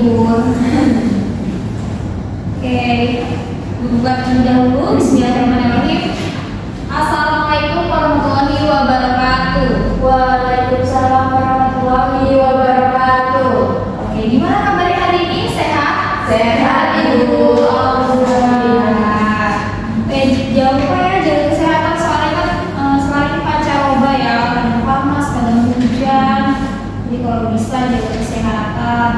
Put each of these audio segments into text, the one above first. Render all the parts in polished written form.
libur. Oke, buka terlebih dahulu. Bismillahirrahmanirrahim. Assalamualaikum warahmatullahi wabarakatuh. Waalaikumsalam warahmatullahi wabarakatuh. Oke, gimana kabar hari ini? Sehat? Sehat, Ibu. Alhamdulillah. Oke, jangan lupa ya jaga kesehatan soalnya kan sekarang ini pancaroba ya, kadang panas, kadang hujan. Jadi kalau bisa jaga kesehatan.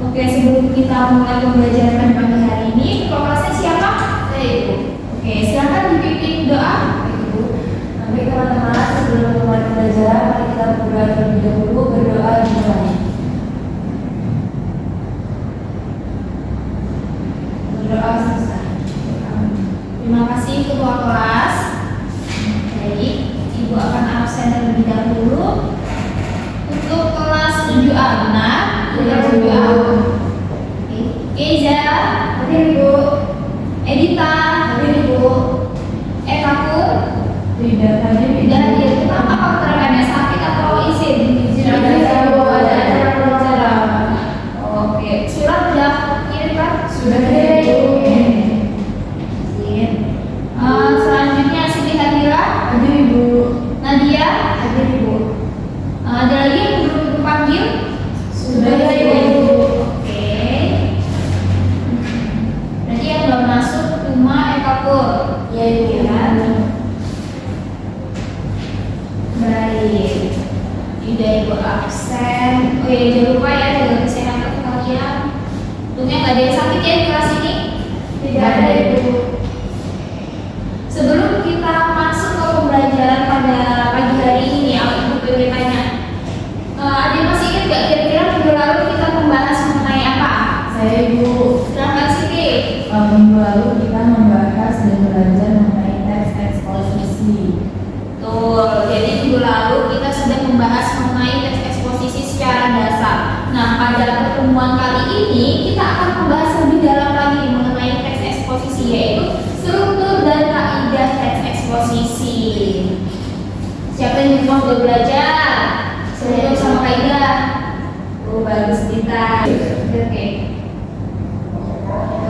Oke, sebelum kita mulai pembelajaran pagi hari ini, kelasnya siapa? Saya Ibu. Oke, silakan dipimpin doa. Ibu. Baik teman-teman, sebelum mulai pembelajaran, mari kita berdoa terlebih dahulu, berdoa dimulai. Berdoa selesai. Terima kasih ketua kelas. Baik, Ibu akan absen terlebih dahulu. Untuk kelas 7A, benar? Kelas 7A. Oke, Keiza, Hadir Ibu. Edita, Hadir Ibu. Ekakur, Tidak hadir Ibu. tidak hadir. Kenapa kamu terekannya sakit atau izin? Izin aja Ibu, ada acara pelajaran. Oke, surat sudah kirim kan? Sudah hadir Ibu. Izin. Selanjutnya Siti Hadira, Hadir Ibu. Nadia, Hadir Ibu. ada lagi yang belum dipanggil? Sudah hadir Ibu. Oke. Berarti yang belum masuk cuma Ekakur. Ya Ibu. Baik. Tidak Ibu absen. Oh iya, jangan lupa ya jaga kesehatan kalian. Untungnya nggak ada yang sakit ya di kelas ini. Tidak ada Ibu. Sebelum kita masuk ke pembelajaran pada pagi hari ini, aku Ibu pengen tanya. Ada yang masih ingat nggak kira-kira minggu lalu kita membahas mengenai apa? Saya Ibu. Silakan Siti. Minggu lalu kita membahas dan belajar mengenai teks eksposisi. Betul. Jadi minggu lalu kita sudah membahas mengenai teks eksposisi secara dasar. Nah, pada pertemuan kali ini kita akan membahas lebih dalam lagi mengenai teks eksposisi, yaitu struktur dan kaidah teks eksposisi. Siapa yang di rumah sudah belajar? Struktur sama kaidah. Oh, bagus kita. Oke.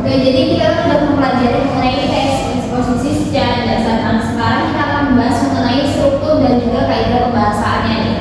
Oke, jadi kita sudah mempelajari mengenai teks eksposisi secara dasar. Nah, sekarang kita akan membahas mengenai struktur dan juga kaidah pembahasannya nih.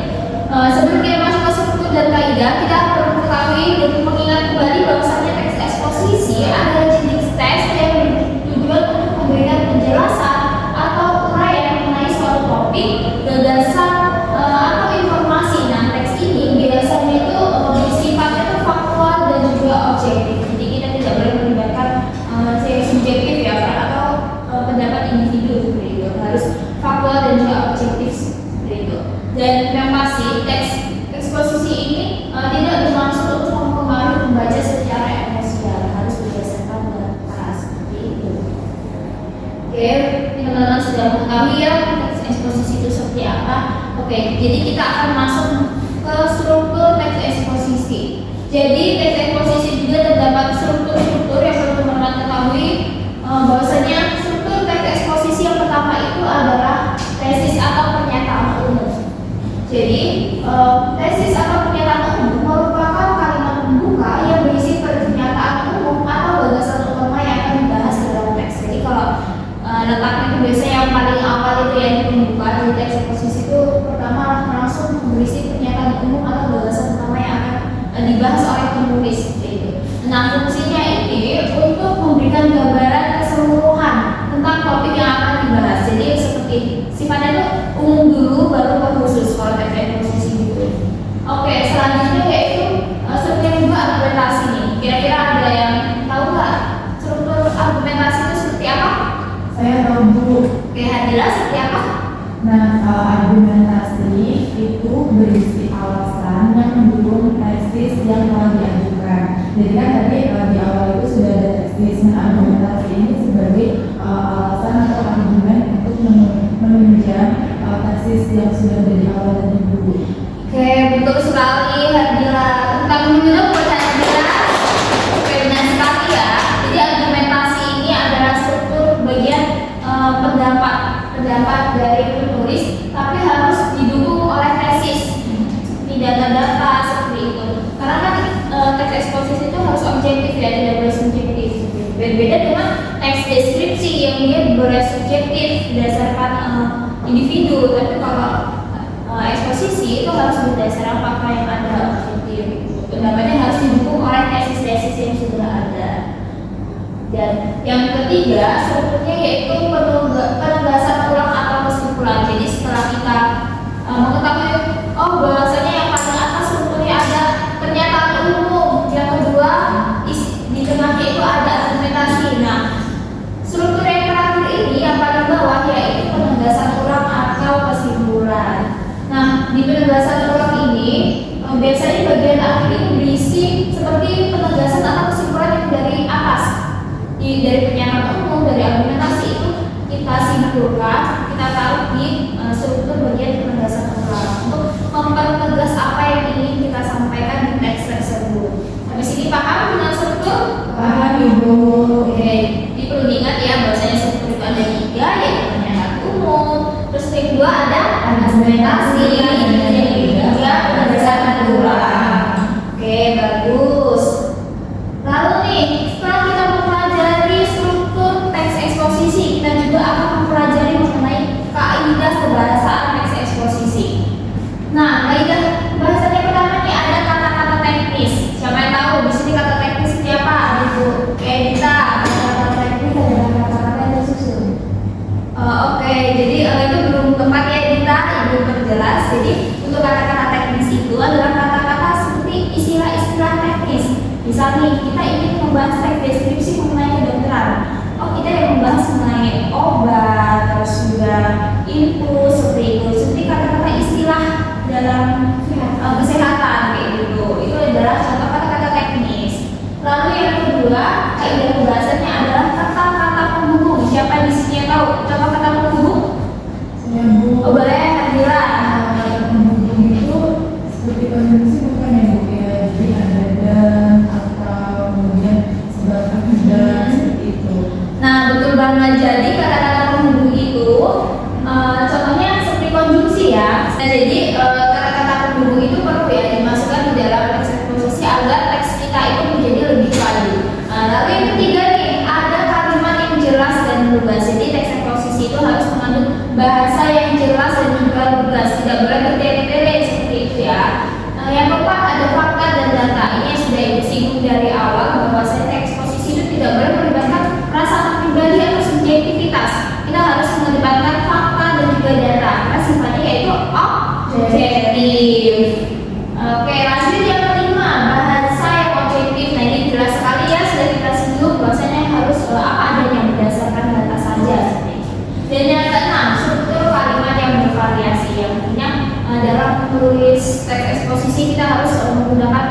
Sebelum kita masuk ke struktur dan kaidah, kita perlu mengetahui dan mengingat kembali bahwasanya teks eksposisi adalah jenis teks yang bertujuan untuk memberikan penjelasan atau uraian mengenai suatu topik, gagasan atau informasi. Nah, teks ini biasanya itu bersifatnya itu faktual dan juga objektif. Jadi kita tidak boleh melibatkan subjektif ya atau pendapat individu seperti itu. Harus faktual dan juga objektif seperti itu. Dan yang pasti teks eksposisi ini tidak bermaksud untuk mempengaruhi pembaca secara emosial, harus berdasarkan data seperti itu. Oke, teman-teman sudah mengetahui ya teks eksposisi itu seperti apa. Oke, jadi kita akan masuk ke struktur teks eksposisi. Jadi teks eksposisi juga terdapat struktur-struktur yang perlu teman-teman ketahui bahwasanya struktur teks eksposisi yang pertama itu adalah tesis atau pernyataan umum. Jadi tesis atau pernyataan umum merupakan kalimat pembuka yang berisi pernyataan umum atau gagasan utama yang akan dibahas dalam teks. Jadi kalau letaknya itu biasanya yang paling awal itu yang di pembuka di teks eksposisi itu pertama langsung berisi pernyataan umum atau gagasan utama yang akan dibahas oleh penulis seperti itu. Nah, fungsinya ini untuk memberikan gambaran keseluruhan tentang topik yang akan dibahas. Jadi seperti sifatnya itu umum dulu baru ke khusus kalau teks eksposisi gitu. Oke, selanjutnya yaitu struktur yang kedua argumentasi nih. Kira-kira ada yang tahu nggak struktur argumentasi itu seperti apa? Saya tahu Bu. Oke, Hadira seperti apa? Nah, argumentasi itu berisi alasan yang mendukung tesis yang telah diajukan. Jadi kan tadi di awal itu sudah ada tesis. Nah, argumentasi ini sebagai alasan atau argumen untuk menunjang tesis yang sudah ada di awal tadi Bu. Oke, betul sekali Hadira. Tentang menurut buat Hadira. Oke, benar sekali ya. Jadi argumentasi ini adalah struktur bagian pendapat dari penulis, tapi harus didukung oleh tesis, tidak data seperti itu. Karena kan teks eksposisi itu subjektif ya, tidak boleh subjektif. Berbeda dengan teks deskripsi yang dia boleh subjektif berdasarkan individu, tapi kalau eksposisi itu harus berdasarkan fakta yang ada. Pendapatnya harus didukung oleh tesis-tesis yang sudah ada. Dan yang ketiga sebetulnya yaitu penegasan ulang atau kesimpulan. Jadi setelah kita mengetahui bahwasanya yang paling atas sebetulnya ada pernyataan umum, yang kedua di tengahnya itu ada argumentasi. Nah, struktur yang terakhir ini yang paling bawah yaitu penegasan ulang atau kesimpulan. Nah, di penegasan ulang ini biasanya bagian akhir ini berisi seperti penegasan atau kesimpulan yang dari atas, dari pernyataan umum, dari argumentasi itu kita simpulkan, kita taruh di struktur bagian penegasan ulang untuk mempertegas apa yang ingin kita sampaikan di teks tersebut. Habis ini paham dengan struktur? Paham Ibu. Oke, jadi perlu diingat ya bahwasanya struktur itu ada 3, yaitu pernyataan umum, terus yang kedua ada argumentasi, yang ketiga penegasan ulang. Oke, bagus. Lalu nih, setelah kita mempelajari struktur teks eksposisi, kita juga akan mempelajari mengenai kaidah kebahasaan teks eksposisi. Nah, kaidah kebahasaan yang pertama nih ada kata-kata teknis. Siapa yang tahu di sini kata teknis itu apa? Ibu Edita, kata teknis adalah kata-kata yang tersusun. Oke, jadi itu belum tepat ya Edita, ibu perjelas. Jadi untuk kata-kata teknis itu adalah kata-kata seperti istilah-istilah teknis. Misalnya kita ingin membahas teks deskripsi mengenai kedokteran. Kita yang membahas mengenai obat, terus juga infus seperti itu. Seperti kata-kata istilah dalam kesehatan kayak gitu. Itu adalah contoh kata-kata teknis. Lalu yang kedua, kaidah pembahasannya adalah kata-kata penghubung. Siapa di sini yang tahu contoh kata penghubung? Saya Bu. Boleh, Adila. Kata penghubung itu seperti konjungsi bukan ya Bu ya? Jadi ada dan atau kemudian sebatas dan seperti itu. Nah, betul banget. Jadi kata-kata penghubung itu contohnya seperti konjungsi ya. Nah, jadi kata-kata penghubung itu perlu ya dimasukkan di dalam teks eksposisi agar teks kita itu menjadi lebih padu. Lalu yang ketiga nih, ada kalimat yang jelas dan lugas. Jadi teks eksposisi itu harus mengandung bahasa yang jelas dan juga lugas. Tidak boleh bertele-tele seperti itu ya. Yang keempat ada fakta dan data. Ini yang sudah ibu singgung dari awal bahwa teks eksposisi itu tidak boleh melibatkan perasaan pribadi atau subjektivitas. Kita harus melibatkan fakta dan juga data karena sifatnya yaitu objektif. Oke, lanjut yang kelima, bahasa yang objektif. Nah, ini jelas sekali ya, sudah kita singgung bahwasanya harus apa adanya berdasarkan data saja. Dan yang keenam, struktur kalimat yang bervariasi. Yang artinya dalam menulis teks eksposisi kita harus menggunakan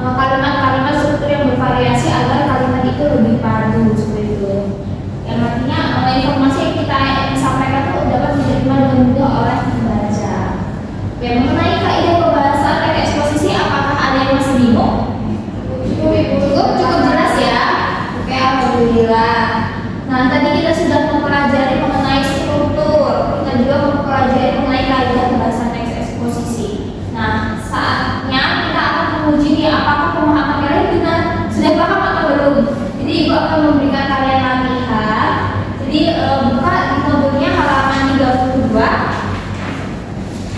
kalimat-kalimat struktur yang bervariasi agar kalimat itu lebih padu seperti itu. Yang artinya informasi yang kita sampaikan itu dapat diterima dengan mudah oleh pembaca. Oke, mengenai kaidah pembahasan teks eksposisi, apakah ada yang masih bingung? Cukup jelas ya. Oke, alhamdulillah. Nah, tadi kita sudah mempelajari mengenai struktur, kita juga mempelajari mengenai kaidah pembahasan teks eksposisi. Nah, saatnya kita akan menguji nih apakah pemahaman kalian benar, sudah paham atau belum. Jadi ibu akan memberikan kalian latihan. Jadi buka di modulnya halaman 32.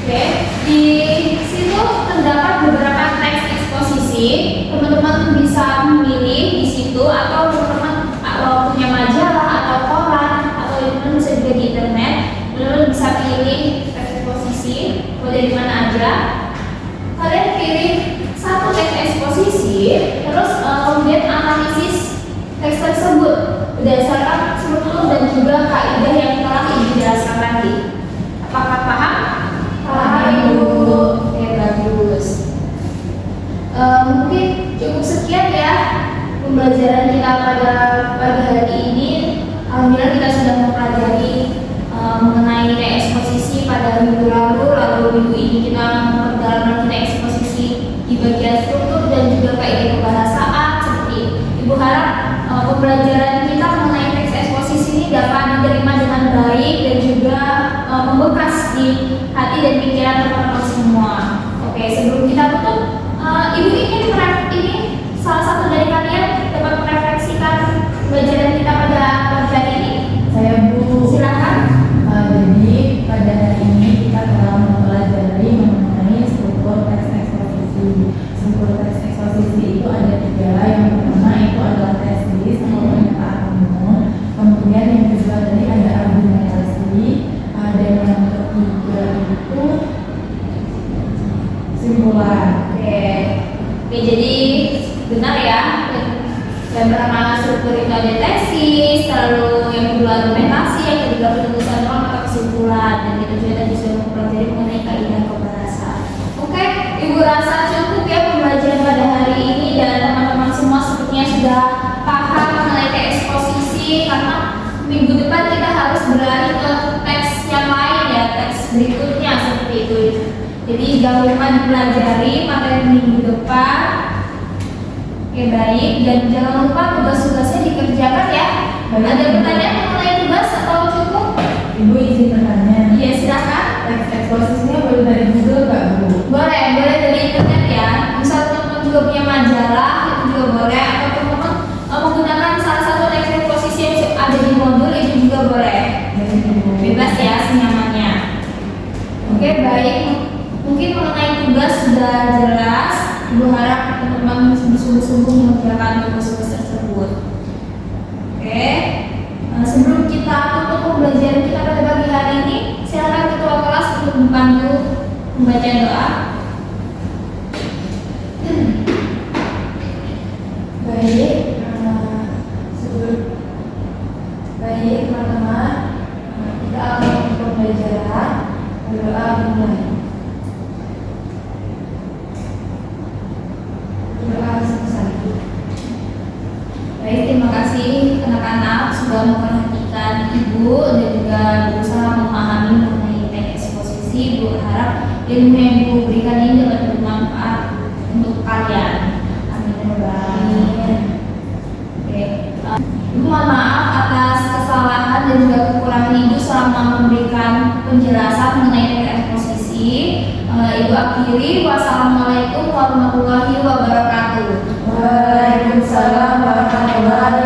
Oke, di situ terdapat beberapa teks eksposisi. Teman-teman bisa memilih di situ atau teman-teman punya majalah atau koran atau teman-teman bisa juga di internet. Teman-teman bisa pilih teks eksposisi mau dari mana aja. Kalian pilih satu teks eksposisi, terus kemudian analisis teks tersebut berdasarkan struktur dan juga kaidah yang telah ibu jelaskan tadi. Apakah paham? Paham Ibu. Oke, bagus. Mungkin cukup sekian ya pembelajaran kita pada pagi hari ini. Alhamdulillah kita sudah mempelajari mengenai teks eksposisi pada minggu lalu minggu ini kita memperdalam teks eksposisi di bagian struktur dan juga kaidah kebahasaan. Seperti ibu harap pembelajaran kita mengenai teks eksposisi ini dapat diterima dengan baik dan juga membekas di hati dan pikiran teman-teman semua. Oke, sebelum kita tutup, ibu ingin salah satu dari kalian Kesimpulan. Oke, jadi benar ya. Yang pertama struktur itu ada tesis, lalu yang kedua argumentasi, yang ketiga penulisan norma atau kesimpulan, dan kita juga tadi sudah mempelajari mengenai kaidah kebahasaan. Oke, Ibu rasa cukup ya pembelajaran pada hari ini, dan teman-teman semua sepertinya sudah paham mengenai teks posisi, karena minggu depan kita harus beralih ke teks yang lain ya, teks berikutnya seperti itu. Jadi jangan lupa dipelajari materi minggu depan. Oke, baik, dan jangan lupa tugas-tugasnya dikerjakan ya. Ada pertanyaan mengenai tugas atau cukup? Ibu izin bertanya. Iya, silakan. Teks eksposisinya boleh dari Google nggak, Bu? Boleh dari internet ya. Misal teman-teman juga punya majalah, itu juga boleh. Atau teman-teman menggunakan salah satu teks eksposisi yang ada di modul, itu juga boleh. Bebas ya, senyamannya. Oke, baik. Mungkin mengenai tugas sudah jelas. Ibu harap teman-teman bersungguh-sungguh mengerjakan tugas-tugas tersebut. Oke, sebelum kita tutup pembelajaran kita pada pagi hari ini, silakan ketua kelas untuk membantu membaca doa. Baik, baik teman-teman, kita akan memulai pembelajaran. Berdoa dimulai. Berdoa selesai. Baik, terima kasih anak-anak sudah memperhatikan Ibu dan juga berusaha memahami mengenai teks eksposisi. Ibu harap ilmu yang Ibu berikan ini dapat bermanfaat untuk kalian. Amin ya rabbal alamin. Oke, Ibu mohon maaf atas kesalahan dan juga kekurangan Ibu selama memberikan penjelasan mengenai teks eksposisi. Ibu akhiri. Wassalamualaikum warahmatullahi wabarakatuh. Waalaikumsalam warahmatullahi